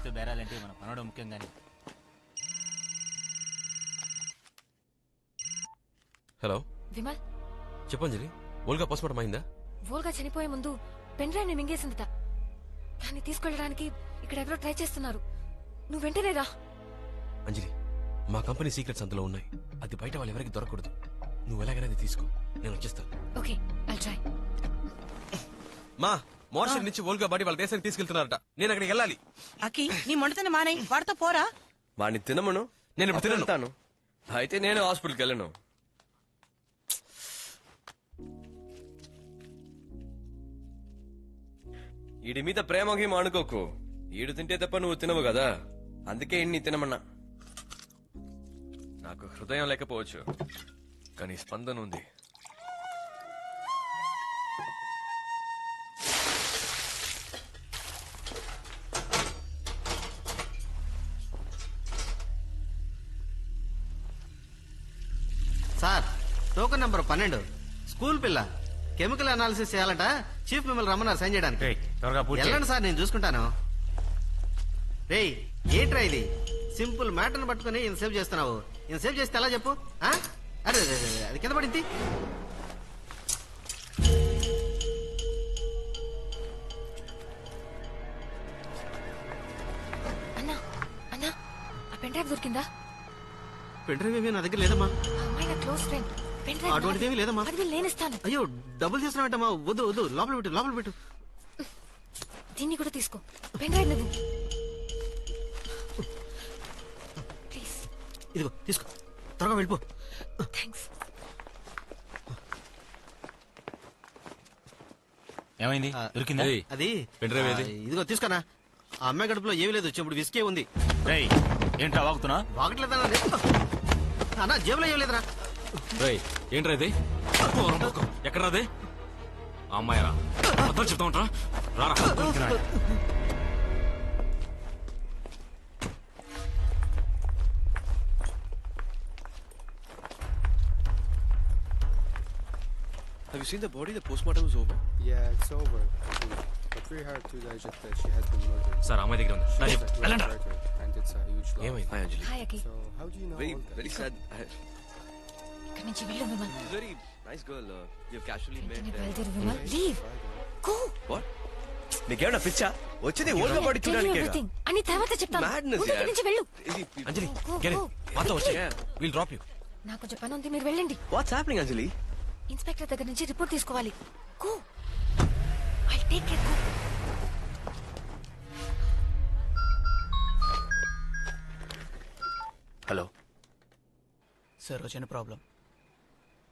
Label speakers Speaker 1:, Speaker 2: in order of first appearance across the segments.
Speaker 1: Ladies తో బేరాలంటే మన పనడం ముఖ్యం గానీ.
Speaker 2: హలో
Speaker 3: విమల్,
Speaker 2: చెప్పంజలి. ఓల్గా పోస్ట్మార్టం అయిందా?
Speaker 3: వోల్గా చనిపోయే ముందు పెన్ డ్రైవ్ ని మింగేసిందట. దాన్ని తీసుకెళ్ళడానికి ఇక్కడ ఎవరో ట్రై చేస్తున్నారు. నువ్వు వెంటనే రా.
Speaker 2: అంజలి, మా కంపెనీ సీక్రెట్స్ అందులో ఉన్నాయి. అది బయట వాళ్ళు ఎవరికి దొరకకూడదు. నువ్వు ఎలాగైనా తీసుకో, నేను వచ్చేస్తాను.
Speaker 3: Okay, I'll try.
Speaker 2: మా మోర్షల్ నుంచి ఓల్గా బాడీ వాళ్ళ దేశానికి తీసుకెళ్తున్నారట. నేను అక్కడికి వెళ్ళాలి.
Speaker 4: అకి నీ మొండతన మానే వాడితో పోరా.
Speaker 5: వాడిని తినమను,
Speaker 2: నేను ఇప్పుడు తినను.
Speaker 5: అయితే నేను హాస్పిటల్కి వెళ్ళను. ఈడి మీద ప్రేమకి అనుకోకు. ఈడు తింటే తప్ప నువ్వు తినవు కదా, అందుకే ఇన్ని తినమన్నా. నాకు హృదయం లేకపోవచ్చు, కానీ స్పందన ఉంది.
Speaker 6: సార్, టోకెన్ నంబర్ 12 స్కూల్ పిల్ల కెమికల్ అనాలిసిస్ చేయాలట. చీఫ్ మిమ్మల్ని రమ్మన్నారు సైన్ చేయడానికి. వెళ్ళండి సార్, నేను చూసుకుంటాను. రేయ్, ఏంట్రా ఇది? సింపుల్ మ్యాటర్ని పట్టుకుని ఈయన సేవ్ చేస్తున్నావు. ఈయన సేవ్ చేస్తే ఎలా చెప్పు? అరే అది కింద పడింది.
Speaker 3: అన్నా అన్నా, ఆ పెన్ డ్రైవ్ దొరికిందా?
Speaker 6: పెన్ డ్రైవ్ ఏమీ నా దగ్గర లేదమ్మా.
Speaker 3: ఆ అమ్మాయి నా క్లోజ్ ఫ్రెండ్. పెన్ డ్రైవ్
Speaker 6: అటువంటిదేమీ లేదమ్మా.
Speaker 3: అది నేను ఇస్తాను.
Speaker 6: అయ్యో, డబ్బులు చేస్తున్నావేంటమ్మా? వద్దు వద్దు, లోపల పెట్టు, లోపల పెట్టు.
Speaker 3: దీన్ని కూడా తీసుకో. పెన్ డ్రైవ్ నువ్వు ప్లీజ్.
Speaker 6: ఇదిగో తీసుకో, త్వరగా వెళ్ళిపో.
Speaker 3: థ్యాంక్స్.
Speaker 1: ఏమైంది? దొరికిందా?
Speaker 6: అది
Speaker 2: పెన్ డ్రైవ్ ఏది?
Speaker 6: ఇదిగో తీసుకోనా. ఆ అమ్మాయి గడుపులో ఏమీ లేదు, ఇప్పుడు విస్కే ఉంది.
Speaker 1: రేయ్, ఏంట్రా వాగుతున్నా?
Speaker 6: వాగట్లేదన్నా. అన్నా, జేబులో ఏం లేదరా.
Speaker 2: ఏంట్రా ఇది? ఎక్కడా అదే? అమ్మాయిరా, మొత్తం చెప్తా ఉంటా. రారా.
Speaker 5: Have you seen the body? The postmortem is over.
Speaker 7: Yeah, it's over. But we heard 2 days that she has been murdered.
Speaker 2: Sir, అమ్మాయి దగ్గర ఉంది. వెళ్ళండి.
Speaker 7: And it's a huge loss.
Speaker 2: ఏమైంది?
Speaker 5: Hi, Anjali.
Speaker 3: Hi Aki.
Speaker 7: So how do you know
Speaker 5: Very,
Speaker 7: all that?
Speaker 5: very sad.
Speaker 3: ఇక్కడి నుంచి వెళ్ళు Vimal.
Speaker 5: Very nice girl. You've casually met.
Speaker 3: వెంటనే బయలుదేరు విమల్. లీవ్. గో.
Speaker 5: What? నీకేమన్నా పిచ్చా? వచ్చింది ఓల్గా బాడీ
Speaker 3: Tell you
Speaker 5: చూడడానికి.
Speaker 3: everything. అన్ని తర్వాత చెప్తాను.
Speaker 5: Madness,
Speaker 3: ముందు ఇక్కడి నుంచి వెళ్ళు.
Speaker 2: అంజలి,
Speaker 3: Go,
Speaker 2: get
Speaker 3: go.
Speaker 2: it. మాతో వచ్చే. We'll drop you.
Speaker 3: నాకు కొంచెం పని ఉంది, మీరు వెళ్ళండి.
Speaker 5: What's happening, Anjali?
Speaker 3: ఇన్స్పెక్టర్ దగ్గర నుంచి రిపోర్ట్ తీసుకోవాలి. Go. I'll take care. Go.
Speaker 5: Hello
Speaker 8: sir, వచ్చిన ప్రాబ్లం.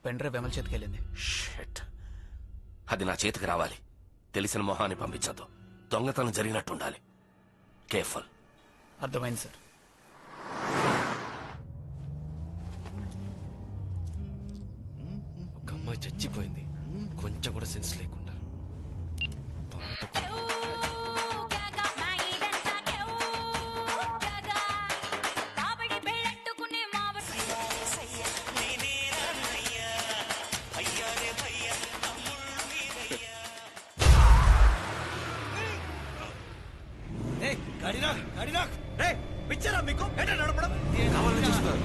Speaker 8: పెన్ డ్రైవ్ ఎమ్మెల్యే చేతికి వెళ్ళింది.
Speaker 9: షిట్. అది నా చేతికి రావాలి. తెలిసిన మొహాన్ని పంపించద్దు. దొంగతనం జరిగినట్టు ఉండాలి. కేర్ఫుల్.
Speaker 8: అర్థమైంది సార్.
Speaker 2: ఒక అమ్మాయి చచ్చిపోయింది, కొంచెం కూడా సెన్స్ లేకుండా.
Speaker 5: పిచ్చరా మీకు? ఏంటో నడపడం.
Speaker 2: కావాలని చూస్తున్నారు.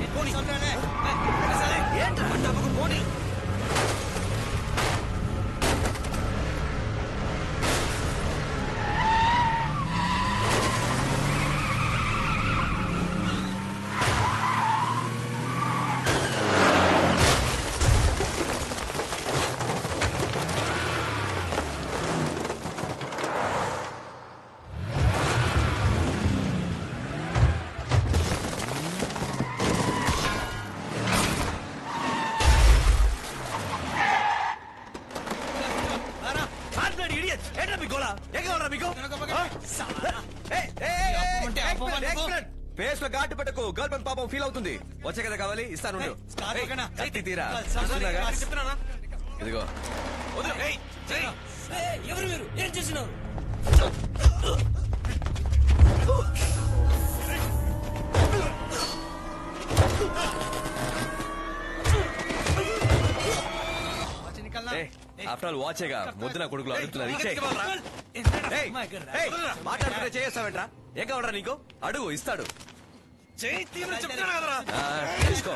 Speaker 5: ఫేస్ లో ఘాటు పెట్టకు. గర్ల్ ఫ్రెండ్ పాపం ఫీల్ అవుతుంది. వచ్చే కదా కావాలి, ఇస్తాను. కత్తి తీరా. ఇదిగో.
Speaker 8: ఎవరు మీరు? ఏం చేసినారు?
Speaker 5: ఆఫ్టర్ ఆల్ వాచేగా ముద్దున కొడుకులు అడుగుతున్నారు. ఇచ్చే ఏయ్, ఏయ్, మాట్లాడుతుంటే చేస్తావేంట్రా? ఏం కావడరా నీకు? అడుగు ఇస్తాడు. ఆ, తీసుకో.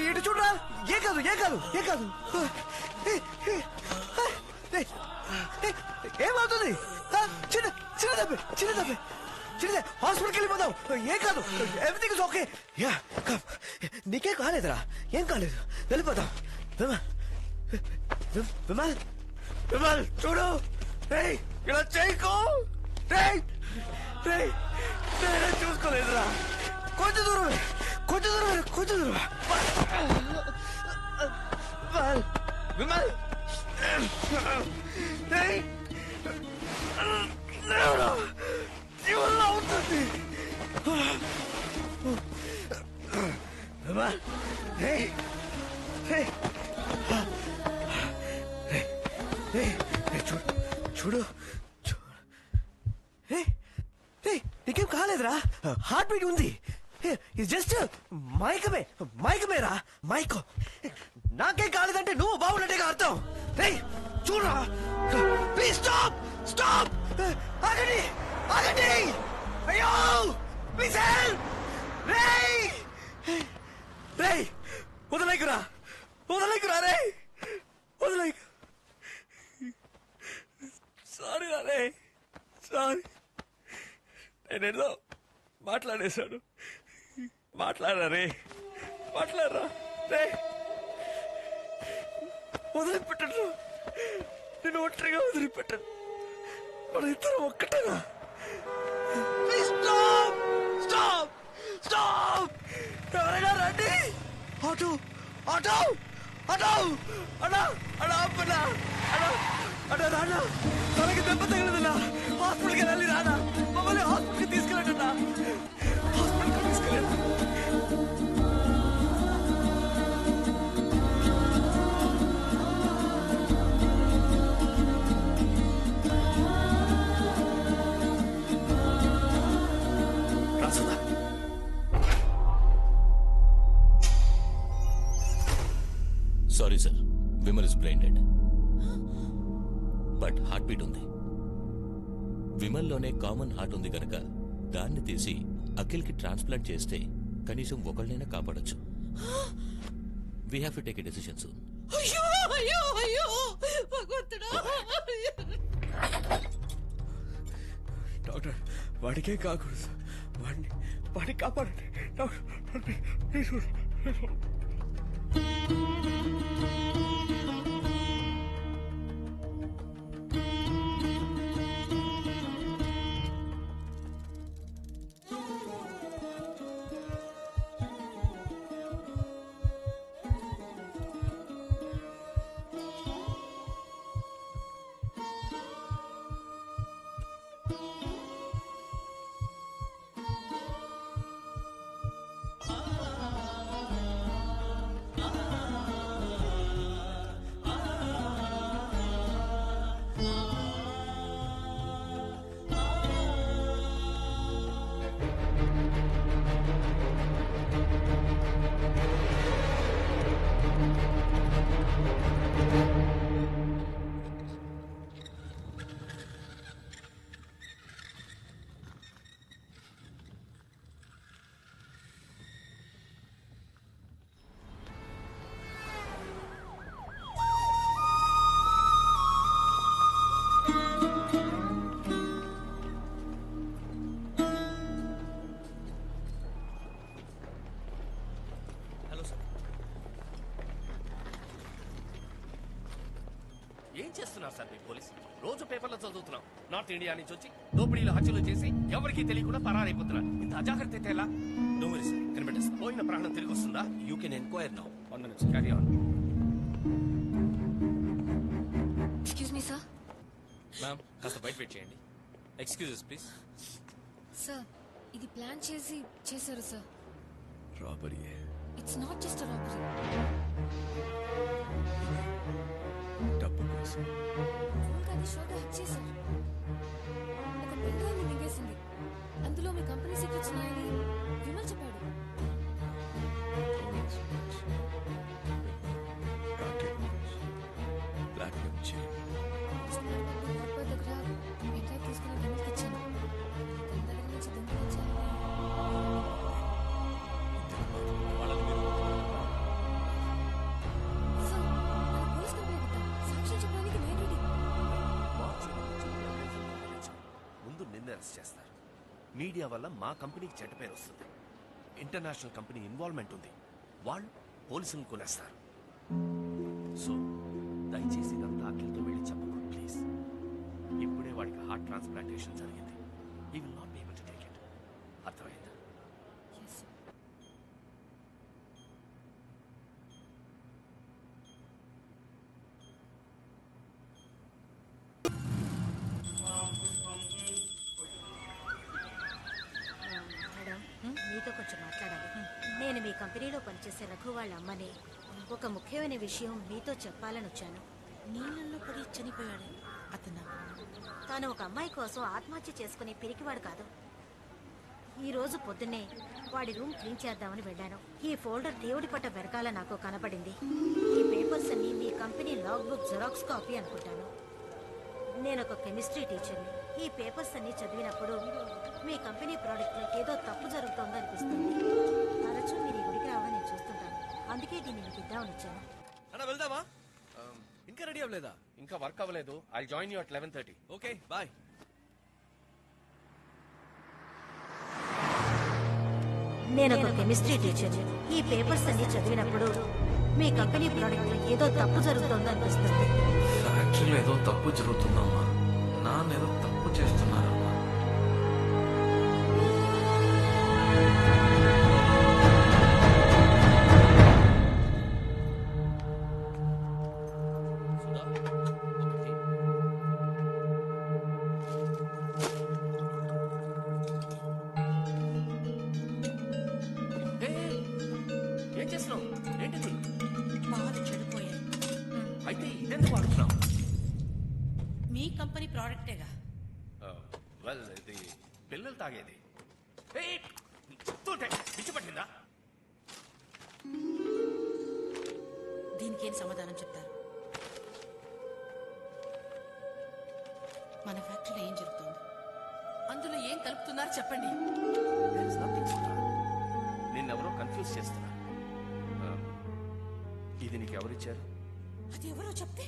Speaker 5: ఇటు చూడరా. ఏ కాదు ఏమవుతుంది? చిన్న దెబ్బే హాస్పిటల్కి వెళ్ళిపోదాం. ఏ కాదు, ఎవ్రీథింగ్ ఇస్ ఓకే. నీకేం కాలేదురా, ఏం కాలేదు, వెళ్ళిపోదాం. విమల్ చూడు, ఇలా చేయకు. నేనే చూసుకోలేదురా. కొంచెం దూరం విమల్. అవుతుంది విమల్. చూడు నీకేం కాలేదురా, హార్ట్ బీట్ ఉంది. జస్ట్ మైకమేరా, మైకో. నాకేం కాలేదంటే నువ్వు బాగున్నట్టుగా అర్థం. చూడరా, ప్లీజ్ స్టాప్. ఆగండి. అయ్యో ప్లీజ్ హెల్ప్. వదలేకురా వదలేకు. సారీ నేనేదో మాట్లాడేశాడు. మాట్లాడరా వదిలిపెట్టడు. నేను ఒంటరిగా వదిలిపెట్టాను. మన ఇద్దరం ఒక్కటేగా. స్టాప్. ఎవరైనా రండి. ఆటో రానా, తనకి దెబ్బ తగలదన్నా. హాస్పిటల్కి వెళ్ళాలి రానా, మమ్మల్ని హాస్పిటల్కి తీసుకెళ్ళండి. హాస్పిటల్కి తీసుకెళ్ళండి.
Speaker 10: Sorry sir, Vimal is brain dead, but heart beat ఉంది. విమల్లోనే కామన్ హార్ట్ ఉంది కనుక దాన్ని తీసి అఖిల్కి ట్రాన్స్ప్లాంట్ చేస్తే కనీసం ఒకళ్ళనైనా కాపాడొచ్చు. We have to take a decision soon.
Speaker 5: Doctor, వాడికే కాకూడదు. వాడిని కాపాడండి డాక్టర్.
Speaker 9: ఏం చేస్తున్నారు సార్ మీ పోలీసు? రోజు పేపర్లో చదువుతున్నాం, నార్త్ ఇండియా నుంచి వచ్చి దోపిడీలు హత్యలు చేసి ఎవరికీ తెలియకుండా పరారైపోతున్నారు. ఇంత అజాగ్రత్త అయితే ఎలా? కనిపెట్టేస్తా. పోయిన ప్రాణం తిరిగి వస్తుందా?
Speaker 5: You can enquire now.
Speaker 9: 1 minute, carry on.
Speaker 3: Excuse me sir.
Speaker 2: Ma'am కాస్త బయట వెయిట్ చేయండి. Excuses please.
Speaker 3: సార్, ఇది ప్లాన్ చేశారు sir.
Speaker 5: Robbery.
Speaker 3: It's not just robbery.
Speaker 5: డబ్బు కోసం
Speaker 3: అది షోగా హ్యాక్ చేశారు. ఒక పెన్ డ్రైవ్ ని మింగేసింది. అందులో మీ కంపెనీ సీక్రెట్స్ ఉన్నాయని విమల్ చెప్పాడు. దగ్గర పెన్ డ్రైవ్ తీసుకుని విమల్కి ఇచ్చాను. తన దగ్గర నుంచి దొంగిలించాలని
Speaker 9: మీడియా వల్ల మా కంపెనీకి చెడ్డ పేరు వస్తుంది. ఇంటర్నేషనల్ కంపెనీ ఇన్వాల్వ్మెంట్ ఉంది. వాళ్ళు పోలీసులను కొనేస్తారు. సో దయచేసి ఇదంతా అఖిల్తో వెళ్ళి చెప్పకు ప్లీజ్. ఇప్పుడే వాడికి హార్ట్ ట్రాన్స్ప్లాంటేషన్ జరిగింది. He will not be able to take it. అర్థమైందా?
Speaker 11: మేడం మీతో కొంచెం మాట్లాడాలి. నేను మీ కంపెనీలో పనిచేసే రఘు వాళ్ళ అమ్మని. ఒక ముఖ్యమైన విషయం మీతో చెప్పాలని వచ్చాను.
Speaker 4: నీళ్ళల్లో పడి చనిపోయాడు అతను.
Speaker 11: తాను ఒక అమ్మాయి కోసం ఆత్మహత్య చేసుకునే పిరికివాడు కాదు. ఈ రోజు పొద్దున్నే వాడి రూమ్ క్లీన్ చేద్దామని వెళ్ళాను. ఈ ఫోల్డర్ దేవుడి పట్ట వెనకాల నాకు కనపడింది. ఈ పేపర్స్ అన్ని మీ company log book xerox copy అనుకుంటాను. నేను ఒక కెమిస్ట్రీ టీచర్ని. ఈ పేపర్స్ అన్ని చదివినప్పుడు మీ కంపెనీ ప్రోడక్ట్ లో ఏదో తప్పు జరుగుతోందో అనిపిస్తుంది. తరచూ మీరు ఈ గుడికి రావడం నేను చూస్తుంటాను. అందుకే దీన్ని మీకు ఇద్దామని వచ్చాను.
Speaker 5: అన్న వెళ్దామా? ఇంకా రెడీ అవ్వలేదా?
Speaker 9: ఇంకా వర్క్ అవ్వలేదు. I join you at 11:30.
Speaker 5: Okay bye.
Speaker 11: నేను ఒక కెమిస్ట్రీ టీచర్ని. ఈ పేపర్స్ అన్ని చదివినప్పుడు మీ కంపెనీ ప్రోడక్ట్ లో ఏదో తప్పు జరుగుతోందో అనిపిస్తుంది.
Speaker 2: ఫ్యాక్టరీలో ఏదో తప్పు జరుగుతుందమ్మా. నాన్న ఏదో తప్పు చేస్తున్నారమ్మా.
Speaker 10: సుధా, ఒకటి.
Speaker 9: ఏం చేస్తున్నావు? ఏంటిది?
Speaker 4: పాలు చెడిపోయాయి.
Speaker 9: అయితే ఇదెందుకు వాడుతున్నావు?
Speaker 4: మీ కంపెనీ ప్రోడక్టేగా.
Speaker 9: వెల్, ఇది పిల్లలు తాగేది. పిచ్చి పట్టిందా?
Speaker 4: దీనికి ఏం సమాధానం చెప్తారు? మన ఫ్యాక్టరీలో ఏం జరుగుతుంది? అందులో ఏం కలుపుతున్నారు చెప్పండి.
Speaker 9: There is nothing, Sudha. నిన్నెవరో కన్ఫ్యూజ్ చేస్తున్నారు. ఇది నీకు ఎవరిచ్చారు?
Speaker 4: అది ఎవరో చెప్తే